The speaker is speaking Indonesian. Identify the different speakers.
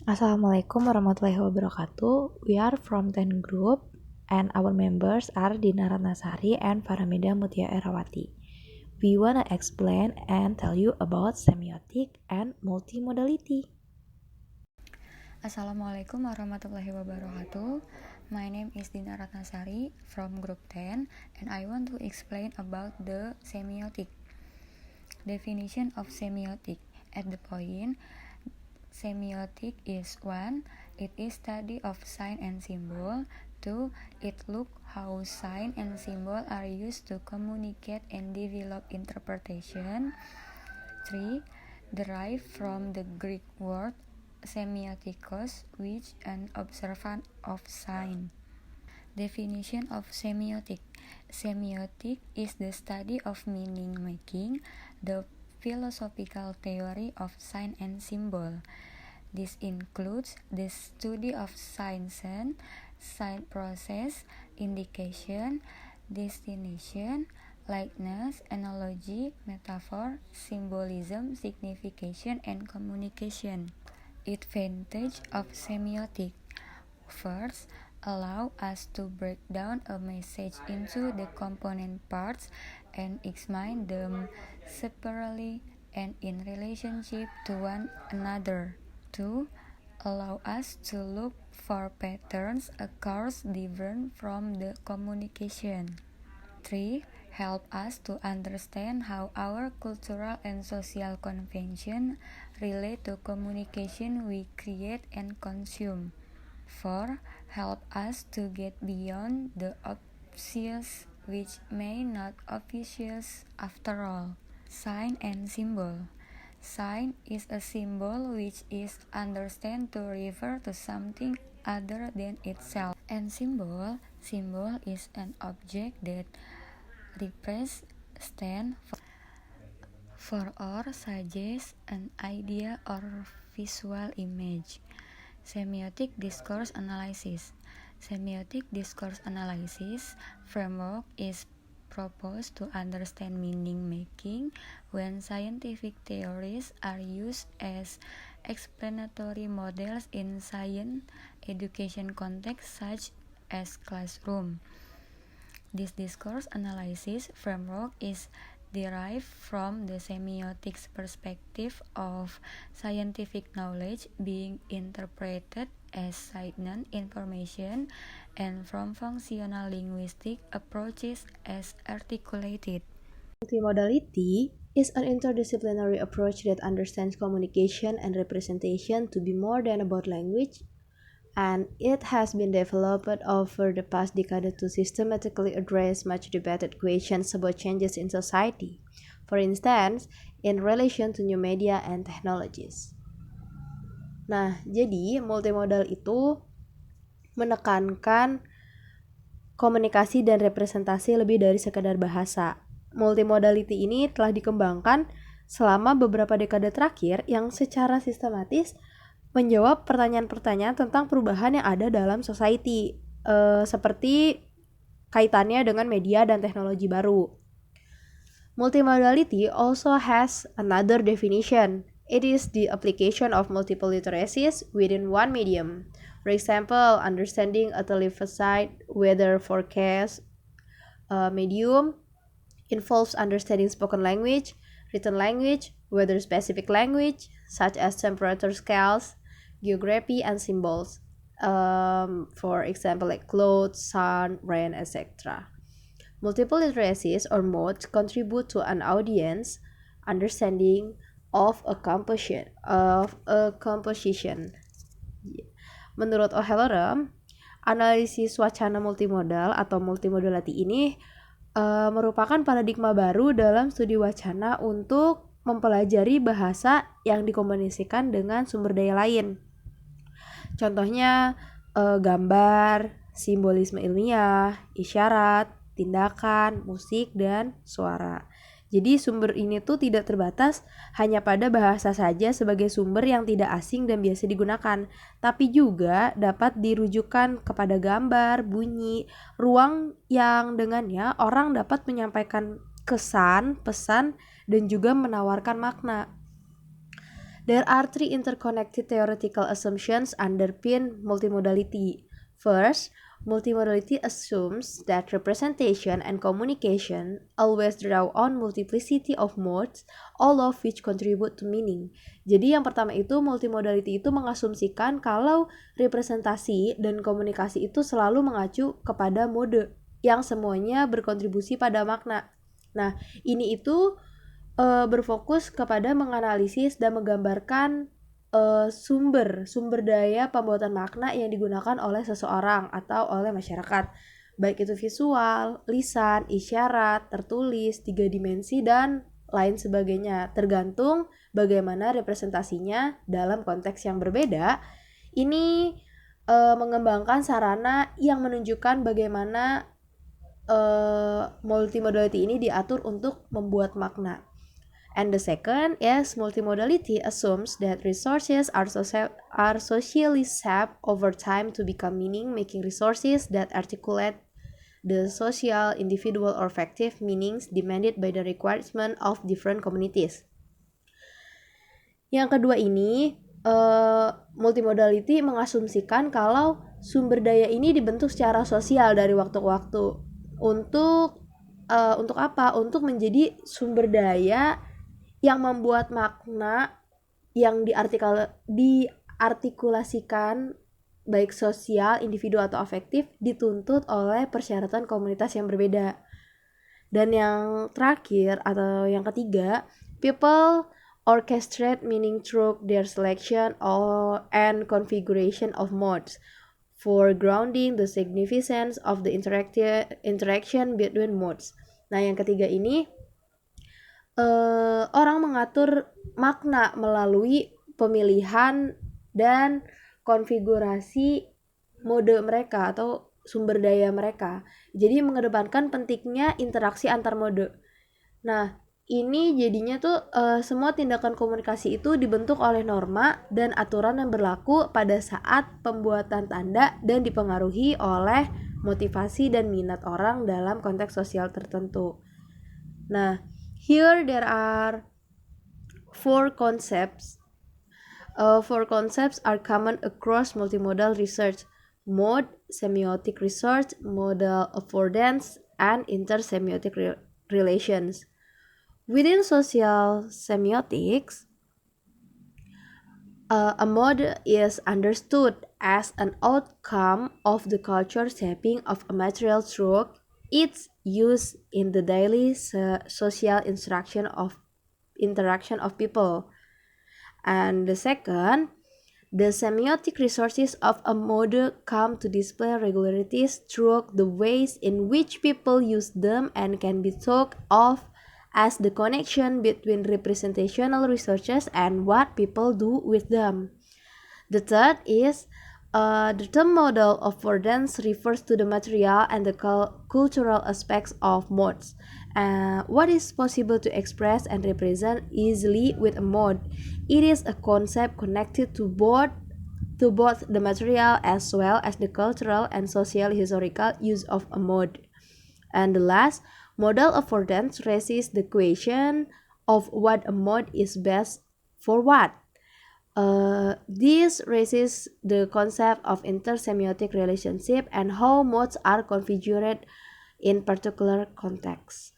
Speaker 1: Assalamualaikum warahmatullahi wabarakatuh. We are from 10 Group and our members are Dina Ratnasari and Faramida Mutia Erawati. We wanna explain and tell you about semiotic and multimodality.
Speaker 2: Assalamualaikum warahmatullahi wabarakatuh. My name is Dina Ratnasari from Group 10 and I want to explain about the semiotic. Definition of semiotic. At the point, semiotic is 1. It is study of sign and symbol. 2. It look how sign and symbol are used to communicate and develop interpretation. 3. Derived from the Greek word semiotikos, which an observant of sign. Definition of semiotic. Semiotic is the study of meaning making, the philosophical theory of sign and symbol. This includes the study of signs, sign process, indication, destination, likeness, analogy, metaphor, symbolism, signification, and communication. Advantage of semiotic. First, allow us to break down a message into the component parts and examine them separately and in relationship to one another. 2. Allow us to look for patterns across different from the communication. 3. Help us to understand how our cultural and social convention relate to communication we create and consume. 4. Help us to get beyond the obvious, which may not obvious after all. Sign and symbol. Sign is a symbol which is understood to refer to something other than itself. And symbol is an object that represents for or suggests an idea or visual image. Semiotic discourse analysis. Semiotic discourse analysis framework is proposed to understand meaning making when scientific theories are used as explanatory models in science education context such as classroom. This discourse analysis framework is derived from the semiotics perspective of scientific knowledge being interpreted as signed information and from functional linguistic approaches as articulated.
Speaker 1: Multimodality is an interdisciplinary approach that understands communication and representation to be more than about language, and it has been developed over the past decade to systematically address much debated questions about changes in society, for instance, in relation to new media and technologies. Nah, jadi multimodal itu menekankan komunikasi dan representasi lebih dari sekadar bahasa. Multimodality ini telah dikembangkan selama beberapa dekade terakhir yang secara sistematis menjawab pertanyaan-pertanyaan tentang perubahan yang ada dalam society, seperti kaitannya dengan media dan teknologi baru. Multimodality also has another definition. It is the application of multiple literacies within one medium. For example, understanding a televised weather forecast medium involves understanding spoken language, written language, weather-specific language, such as temperature scales, geography, and symbols. For example, like clouds, sun, rain, etc. Multiple literacies or modes contribute to an audience understanding of a composition. Menurut O'Halloran, analisis wacana multimodal atau multimodality ini merupakan paradigma baru dalam studi wacana untuk mempelajari bahasa yang dikomunikasikan dengan sumber daya lain. Contohnya gambar, simbolisme ilmiah, isyarat, tindakan, musik, dan suara. Jadi sumber ini tuh tidak terbatas hanya pada bahasa saja sebagai sumber yang tidak asing dan biasa digunakan, tapi juga dapat dirujukan kepada gambar, bunyi, ruang yang dengannya orang dapat menyampaikan kesan, pesan, dan juga menawarkan makna. There are three interconnected theoretical assumptions underpin multimodality. First, multimodality assumes that representation and communication always draw on multiplicity of modes, all of which contribute to meaning. Jadi yang pertama itu multimodality itu mengasumsikan kalau representasi dan komunikasi itu selalu mengacu kepada mode yang semuanya berkontribusi pada makna. Nah, ini itu berfokus kepada menganalisis dan menggambarkan sumber daya pembuatan makna yang digunakan oleh seseorang atau oleh masyarakat, baik itu visual, lisan, isyarat, tertulis, 3 dimensi, dan lain sebagainya, tergantung bagaimana representasinya dalam konteks yang berbeda. Ini mengembangkan sarana yang menunjukkan bagaimana multimodality ini diatur untuk membuat makna. And the second is multimodality assumes that resources are socially shaped over time to become meaning-making resources that articulate the social, individual, or affective meanings demanded by the requirement of different communities. Yang kedua ini, multimodality mengasumsikan kalau sumber daya ini dibentuk secara sosial dari waktu ke waktu. Untuk apa? Untuk menjadi sumber daya yang membuat makna yang diartikulasikan baik sosial, individu atau afektif dituntut oleh persyaratan komunitas yang berbeda. Dan yang terakhir atau yang ketiga, people orchestrate meaning through their selection and configuration of modes, foregrounding the significance of the interaction between modes. Nah, yang ketiga ini orang mengatur makna melalui pemilihan dan konfigurasi mode mereka atau sumber daya mereka. Jadi mengedepankan pentingnya interaksi antar mode. Nah, ini jadinya tuh semua tindakan komunikasi itu dibentuk oleh norma dan aturan yang berlaku pada saat pembuatan tanda dan dipengaruhi oleh motivasi dan minat orang dalam konteks sosial tertentu. Nah, here there are four concepts. Four concepts are common across multimodal research: mode, semiotic research, modal affordance, and intersemiotic relations. Within social semiotics, a mode is understood as an outcome of the culture shaping of a material through its use in the daily social interaction of people. And the second, the semiotic resources of a mode come to display regularities through the ways in which people use them and can be thought of as the connection between representational resources and what people do with them. The third is the term modal affordance refers to the material and the cultural aspects of modes. What is possible to express and represent easily with a mode? It is a concept connected to both the material as well as the cultural and social historical use of a mode. And the last, modal affordance raises the question of what a mode is best for what. This raises the concept of intersemiotic relationship and how modes are configured in particular contexts.